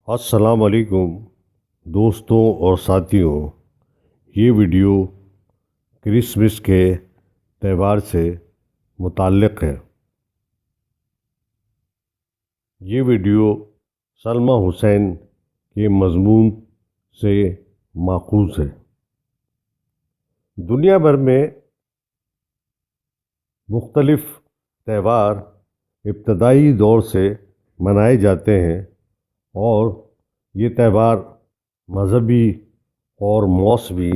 السلام علیکم دوستوں اور ساتھیوں، یہ ویڈیو کرسمس کے تہوار سے متعلق ہے۔ یہ ویڈیو سلمیٰ حسین کے مضمون سے ماخوذ ہے۔ دنیا بھر میں مختلف تہوار ابتدائی دور سے منائے جاتے ہیں اور یہ تہوار مذہبی اور موسمی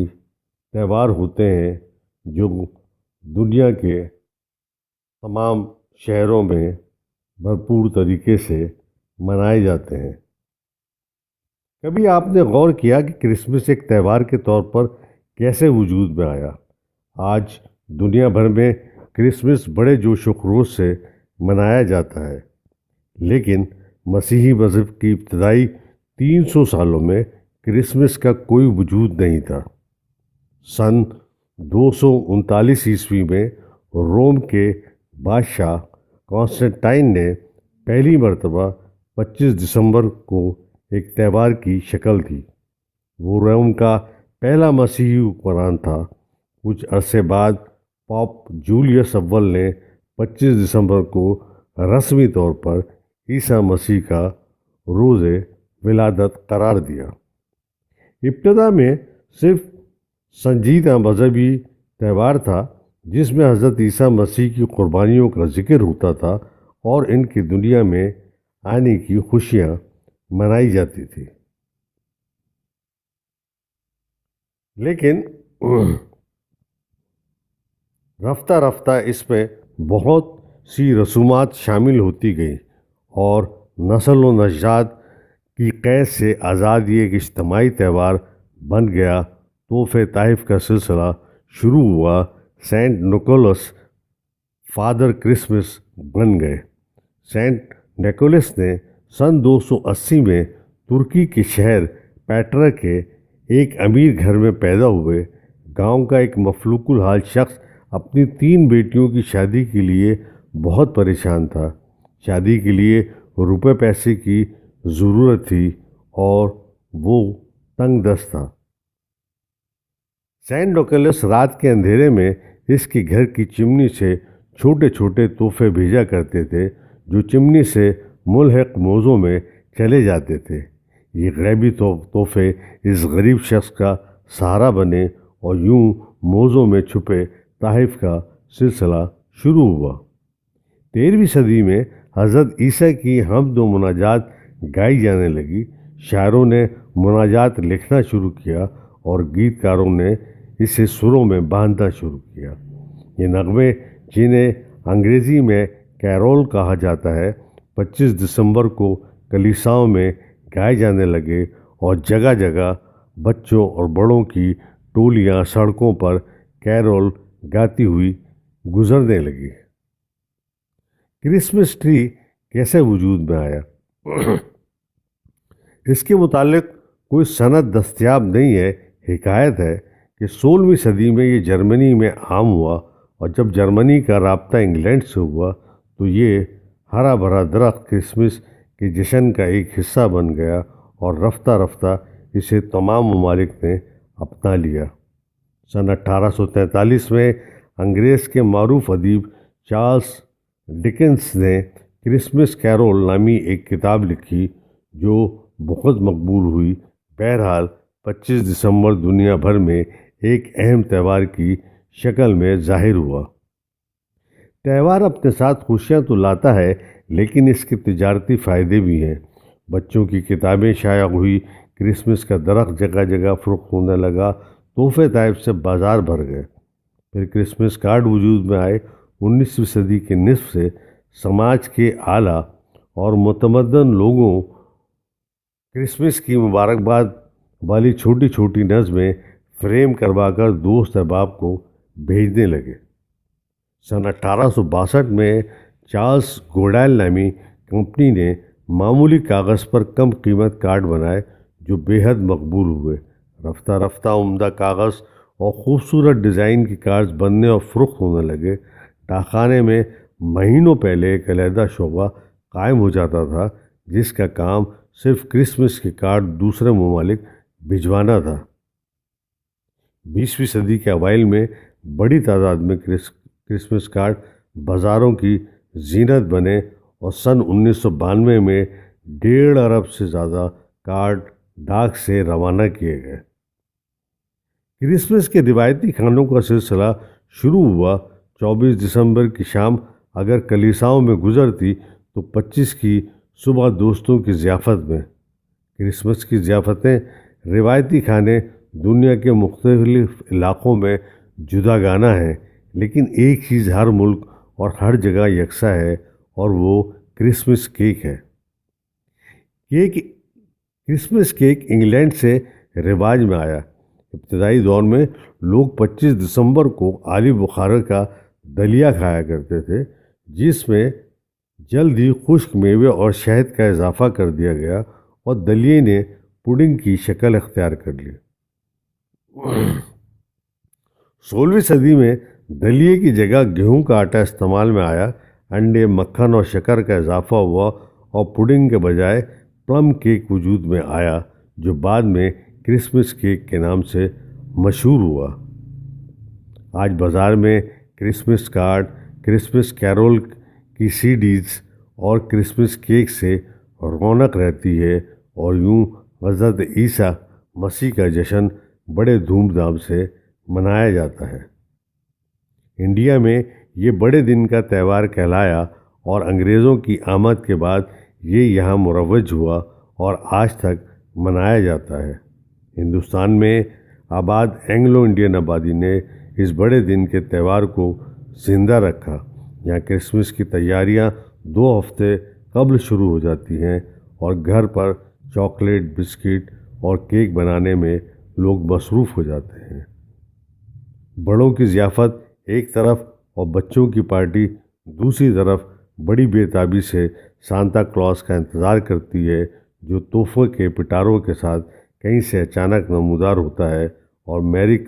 تہوار ہوتے ہیں جو دنیا کے تمام شہروں میں بھرپور طریقے سے منائے جاتے ہیں۔ کبھی آپ نے غور کیا کہ کرسمس ایک تہوار کے طور پر کیسے وجود میں آیا؟ آج دنیا بھر میں کرسمس بڑے جوش و خروش سے منایا جاتا ہے، لیکن مسیحی مذہب کی ابتدائی 300 سالوں میں کرسمس کا کوئی وجود نہیں تھا۔ سن 239 عیسوی میں روم کے بادشاہ کانسٹنٹائن نے پہلی مرتبہ 25 دسمبر کو ایک تہوار کی شکل دی۔ وہ روم کا پہلا مسیحی حکمران تھا۔ کچھ عرصے بعد پوپ جولیس اول نے 25 دسمبر کو رسمی طور پر عیسیٰ مسیح کا روز ولادت قرار دیا۔ ابتدا میں صرف سنجیدہ مذہبی تہوار تھا جس میں حضرت عیسیٰ مسیح کی قربانیوں کا ذکر ہوتا تھا اور ان کی دنیا میں آنے کی خوشیاں منائی جاتی تھی۔ لیکن رفتہ رفتہ اس میں بہت سی رسومات شامل ہوتی گئیں اور نسل و نژاد کی قید سے آزاد یہ ایک اجتماعی تہوار بن گیا۔ تحفے تحائف کا سلسلہ شروع ہوا۔ سینٹ نکولس فادر کرسمس بن گئے۔ سینٹ نکولس نے سن 280 میں ترکی کے شہر پیٹرا کے ایک امیر گھر میں پیدا ہوئے۔ گاؤں کا ایک مفلوق الحال شخص اپنی 3 بیٹیوں کی شادی کے لیے بہت پریشان تھا۔ شادی کے لیے روپے پیسے کی ضرورت تھی اور وہ تنگ دست تھا۔ سینٹ نکولس رات کے اندھیرے میں اس کے گھر کی چمنی سے چھوٹے چھوٹے تحفے بھیجا کرتے تھے جو چمنی سے ملحق موزوں میں چلے جاتے تھے۔ یہ غیبی تحفے اس غریب شخص کا سہارا بنے اور یوں موزوں میں چھپے تحائف کا سلسلہ شروع ہوا۔ 13ویں صدی میں حضرت عیسیٰ کی حمد و مناجات گائی جانے لگی۔ شاعروں نے مناجات لکھنا شروع کیا اور گیت کاروں نے اسے سروں میں باندھنا شروع کیا۔ یہ نغمے، جنہیں انگریزی میں کیرول کہا جاتا ہے، 25 دسمبر کو کلیساؤں میں گائے جانے لگے اور جگہ جگہ بچوں اور بڑوں کی ٹولیاں سڑکوں پر کیرول گاتی ہوئی گزرنے لگی۔ کرسمس ٹری کیسے وجود میں آیا؟ اس کے متعلق کوئی سند دستیاب نہیں ہے۔ حکایت ہے کہ 16ویں صدی میں یہ جرمنی میں عام ہوا اور جب جرمنی کا رابطہ انگلینڈ سے ہوا تو یہ ہرا بھرا درخت کرسمس کے جشن کا ایک حصہ بن گیا اور رفتہ رفتہ اسے تمام ممالک نے اپنا لیا۔ سن 1843 میں انگریز کے معروف ادیب چارلس ڈکنس نے کرسمس کیرول نامی ایک کتاب لکھی جو بہت مقبول ہوئی۔ بہرحال 25 دسمبر دنیا بھر میں ایک اہم تہوار کی شکل میں ظاہر ہوا۔ تہوار اپنے ساتھ خوشیاں تو لاتا ہے لیکن اس کے تجارتی فائدے بھی ہیں۔ بچوں کی کتابیں شائع ہوئی، کرسمس کا درخت جگہ جگہ فروخت ہونے لگا، تحفے تحائف سے بازار بھر گئے۔ پھر کرسمس کارڈ وجود میں آئے۔ 19ویں صدی کے نصف سے سماج کے اعلیٰ اور متمدن لوگوں کرسمس کی مبارکباد والی چھوٹی چھوٹی نظمیں فریم کروا کر دوست احباب کو بھیجنے لگے۔ سن 1862 میں چارلس گوڈائل نامی کمپنی نے معمولی کاغذ پر کم قیمت کارڈ بنائے جو بے حد مقبول ہوئے۔ رفتہ رفتہ عمدہ کاغذ اور خوبصورت ڈیزائن کے کارڈز بننے اور فروخت ہونے لگے۔ ڈاکخانے میں مہینوں پہلے ایک علیحدہ شعبہ قائم ہو جاتا تھا جس کا کام صرف کرسمس کے کارڈ دوسرے ممالک بھجوانا تھا۔ 20ویں صدی کے اوائل میں بڑی تعداد میں کرسمس کارڈ بازاروں کی زینت بنے اور سن 1992 میں 1.5 ارب سے زیادہ کارڈ ڈاک سے روانہ کیے گئے۔ کرسمس کے روایتی کھانوں کا سلسلہ شروع ہوا 24 دسمبر کی شام اگر کلیساؤں میں گزرتی تو 25 کی صبح دوستوں کی ضیافت میں۔ کرسمس کی ضیافتیں، روایتی کھانے دنیا کے مختلف علاقوں میں جداگانہ ہیں، لیکن ایک چیز ہر ملک اور ہر جگہ یکساں ہے اور وہ کرسمس کیک ہے۔ کرسمس کیک انگلینڈ سے رواج میں آیا۔ ابتدائی دور میں لوگ 25 دسمبر کو آلو بخارا کا دلیا کھایا کرتے تھے، جس میں جلد ہی خشک میوے اور شہد کا اضافہ کر دیا گیا اور دلیے نے پڈنگ کی شکل اختیار کر لی۔ 16ویں صدی میں دلیے کی جگہ گیہوں کا آٹا استعمال میں آیا، انڈے، مکھن اور شکر کا اضافہ ہوا اور پڈنگ کے بجائے پلم کیک وجود میں آیا، جو بعد میں کرسمس کیک کے نام سے مشہور ہوا۔ آج بازار میں کرسمس کارڈ، کرسمس کیرول کی سی ڈیز اور کرسمس کیک سے رونق رہتی ہے اور یوں حضرت عیسیٰ مسیح کا جشن بڑے دھوم دھام سے منایا جاتا ہے۔ انڈیا میں یہ بڑے دن کا تہوار کہلایا اور انگریزوں کی آمد کے بعد یہ یہاں مروج ہوا اور آج تک منایا جاتا ہے۔ ہندوستان میں آباد اینگلو انڈین آبادی نے اس بڑے دن کے تہوار کو زندہ رکھا۔ یہاں کرسمس کی تیاریاں 2 ہفتے قبل شروع ہو جاتی ہیں اور گھر پر چاکلیٹ، بسکٹ اور کیک بنانے میں لوگ مصروف ہو جاتے ہیں۔ بڑوں کی ضیافت ایک طرف اور بچوں کی پارٹی دوسری طرف بڑی بے تابی سے سانتا کلاس کا انتظار کرتی ہے، جو تحفے کے پٹاروں کے ساتھ کہیں سے اچانک نمودار ہوتا ہے اور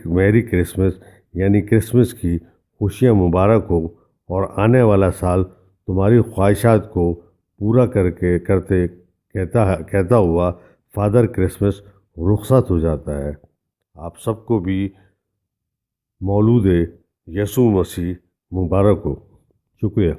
میری کرسمس یعنی کرسمس کی خوشیاں مبارک ہو اور آنے والا سال تمہاری خواہشات کو پورا کرتے کہتا ہوا فادر کرسمس رخصت ہو جاتا ہے۔ آپ سب کو بھی مولود یسوع مسیح مبارک ہو۔ شکریہ۔